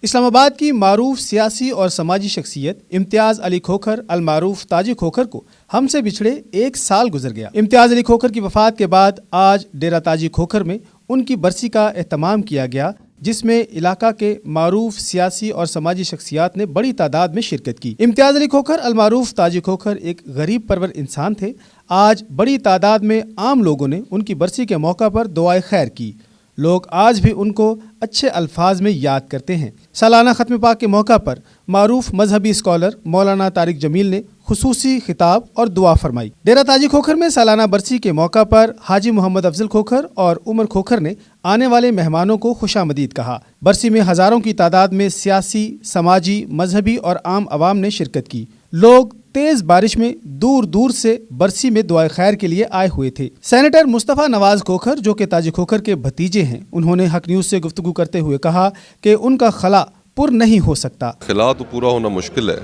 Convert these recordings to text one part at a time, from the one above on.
इस्लामाबाद की मारूफ सियासी और समाजी शख्सियत इम्तियाज़ अली खोखर अलमारूफ ताजी खोखर को हमसे बिछड़े 1 साल गुजर गया। इम्तियाज़ अली खोखर की वफ़ात के बाद आज डेरा ताजी खोखर में उनकी बरसी का एहतमाम किया गया, जिसमें इलाका के मारूफ सियासी और समाजी शख्सियात ने बड़ी तादाद में शिरकत की। इम्तियाज़ अली खोखर अलमारूफ ताजी खोखर एक गरीब परवर इंसान थे। आज बड़ी तादाद में आम लोगों ने उनकी बरसी के मौका पर दुआए खैर की। लोग आज भी उनको अच्छे अल्फाज में याद करते हैं। सालाना ख़त्म पाक के मौका पर मारूफ मजहबी स्कॉलर मौलाना तारिक जमील ने खुसूसी खिताब और दुआ फरमाई। डेरा ताजी खोखर में सालाना बरसी के मौका पर हाजी मोहम्मद अफजल खोखर और उमर खोखर ने आने वाले मेहमानों को खुशामदीद कहा। बरसी में हज़ारों की तादाद में सियासी, समाजी, मजहबी और आम आवाम ने शिरकत की। लोग तेज बारिश में दूर दूर से बरसी में दुआए खैर के लिए आए हुए थे। सेनेटर मुस्तफ़ा नवाज खोखर, जो कि ताजी खोखर के भतीजे हैं, उन्होंने हक न्यूज़ से गुफ्तगू करते हुए कहा कि उनका खला पुर नहीं हो सकता। खला तो पूरा होना मुश्किल है,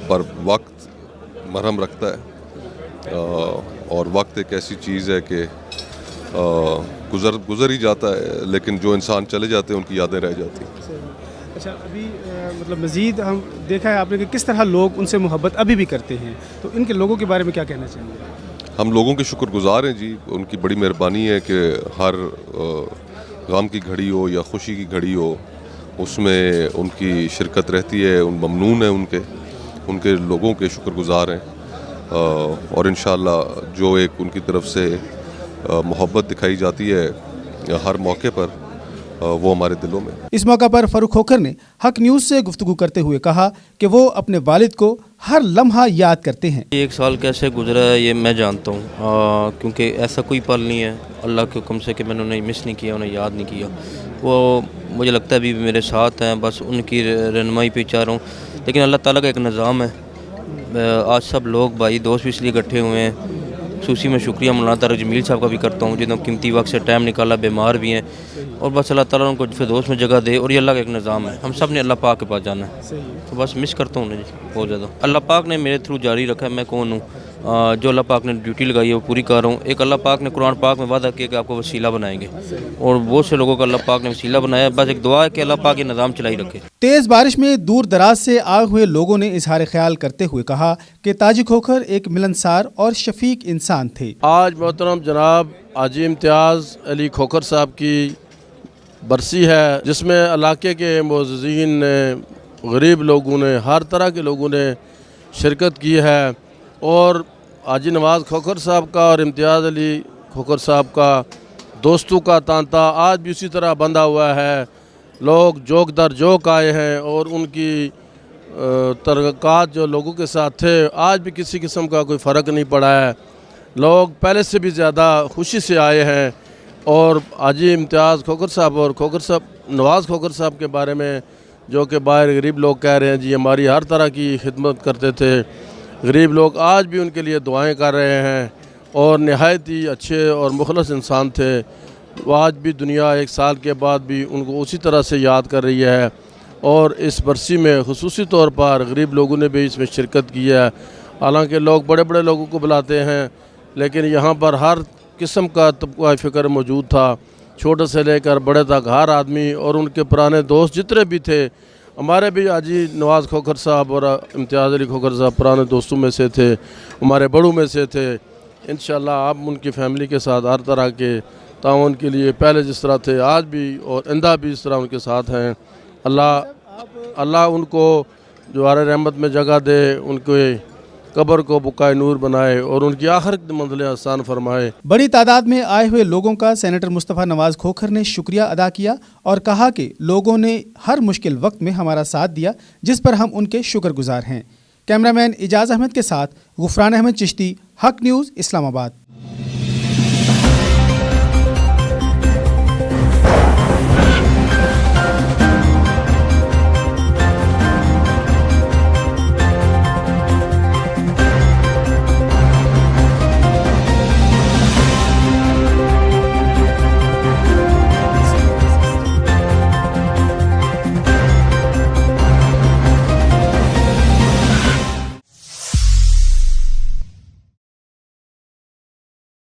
पर वक्त मरहम रखता है, और वक्त एक ऐसी चीज़ है कि गुजर ही जाता है, लेकिन जो इंसान चले जाते हैं उनकी यादें रह जाती हैं। अच्छा, अभी मतलब मज़ीद हम देखा है आपने कि किस तरह लोग उनसे मोहब्बत अभी भी करते हैं, तो इनके लोगों के बारे में क्या कहना चाहिए? हम लोगों के शुक्रगुजार हैं जी, उनकी बड़ी मेहरबानी है कि हर गम की घड़ी हो या खुशी की घड़ी हो उसमें उनकी शिरकत रहती है। ममनून है उनके लोगों के शुक्रगुजार हैं, और इंशाअल्लाह जो एक उनकी तरफ से मोहब्बत दिखाई जाती है हर मौके पर, वो हमारे दिलों में। इस मौका पर फारूक खोखर ने हक न्यूज़ से गुफ्तगू करते हुए कहा कि वो अपने वालिद को हर लम्हा याद करते हैं। 1 साल कैसे गुजरा है ये मैं जानता हूँ, क्योंकि ऐसा कोई पल नहीं है अल्लाह के हुक्म से कि मैंने उन्हें मिस नहीं किया, उन्हें याद नहीं किया। वो मुझे लगता है अभी भी मेरे साथ हैं, बस उनकी रहनुमाई पे चाह रहा हूँ। लेकिन अल्लाह ताला का एक निज़ाम है। आज सब लोग भाई दोस्त भी इसलिए इकट्ठे हुए हैं। खुसूसी में शुक्रिया मौलाना तारिक जमील साहब का भी करता हूँ, जिन्होंने कीमती वक्त से टाइम निकाला, बीमार भी हैं, और बस अल्लाह ताला उनको फिरदौस में जगह दे। और ये अल्लाह का एक निज़ाम है, हम सब ने अल्लाह पाक के पास जाना है, तो बस मिस करता हूँ उन्हें बहुत ज़्यादा। अल्लाह पाक ने मेरे थ्रू जारी रखा है, मैं कौन हूँ, जो अल्लाह पाक ने ड्यूटी लगाई है वो पूरी कर रहा हूँ। एक अल्लाह पाक ने कुरान पाक में वादा किया कि आपको वसीला बनाएंगे, और बहुत से लोगों को अल्लाह पाक ने वसीला बनाया। बस एक दुआ है कि अल्लाह पाक ये निज़ाम चलाई रखे। तेज़ बारिश में दूर दराज से आए हुए लोगों ने इजहार ख्याल करते हुए कहा कि ताजी खोखर एक मिलनसार और शफीक इंसान थे। आज मोहतरम जनाब हाजी इम्तियाज़ अली खोखर साहब की बरसी है, जिसमें इलाके के मुअज़्ज़िज़ीन ने, गरीब लोगों ने, हर तरह के लोगों ने शिरकत की है। और हाजी नवाज़ खोखर साहब का और इम्तियाज़ अली खोखर साहब का दोस्तों का तांता आज भी उसी तरह बंधा हुआ है। लोग जोक दर जोक आए हैं, और उनकी तरक़ात जो लोगों के साथ थे आज भी किसी किस्म का कोई फ़र्क नहीं पड़ा है। लोग पहले से भी ज़्यादा खुशी से आए हैं। और हाजी इम्तियाज़ खोखर साहब और खोखर साहब नवाज़ खोखर साहब के बारे में जो कि बाहर गरीब लोग कह रहे हैं जी हमारी हर तरह की खिदमत करते थे, गरीब लोग आज भी उनके लिए दुआएं कर रहे हैं, और नहायत ही अच्छे और मुखलस इंसान थे। वो आज भी दुनिया 1 साल के बाद भी उनको उसी तरह से याद कर रही है। और इस बरसी में खुसूसी तौर पर गरीब लोगों ने भी इसमें शिरकत की है। हालांकि लोग बड़े बड़े लोगों को बुलाते हैं, लेकिन यहाँ पर हर किस्म का तबका फ़िक्र मौजूद था, छोटे से लेकर बड़े तक हर आदमी। और उनके पुराने दोस्त जितने भी थे, हमारे भी हाजी नवाज़ खोखर साहब और इम्तियाज़ अली खोखर साहब पुराने दोस्तों में से थे, हमारे बड़ों में से थे। इंशाअल्लाह आप उनकी फ़ैमिली के साथ हर तरह के ताउन के लिए पहले जिस तरह थे आज भी और आइंदा भी इस तरह उनके साथ हैं। अल्लाह उनको जो आरे रहमत में जगह दे, उनके कब्र को बुकाए नूर बनाए, और उनकी आखिर की मंजिलें आसान फरमाए। बड़ी तादाद में आए हुए लोगों का सेनेटर मुस्तफ़ा नवाज खोखर ने शुक्रिया अदा किया और कहा कि लोगों ने हर मुश्किल वक्त में हमारा साथ दिया, जिस पर हम उनके शुक्रगुजार हैं। कैमरामैन इजाज़ अहमद के साथ गुफरान अहमद चिश्ती, हक न्यूज़, इस्लामाबाद।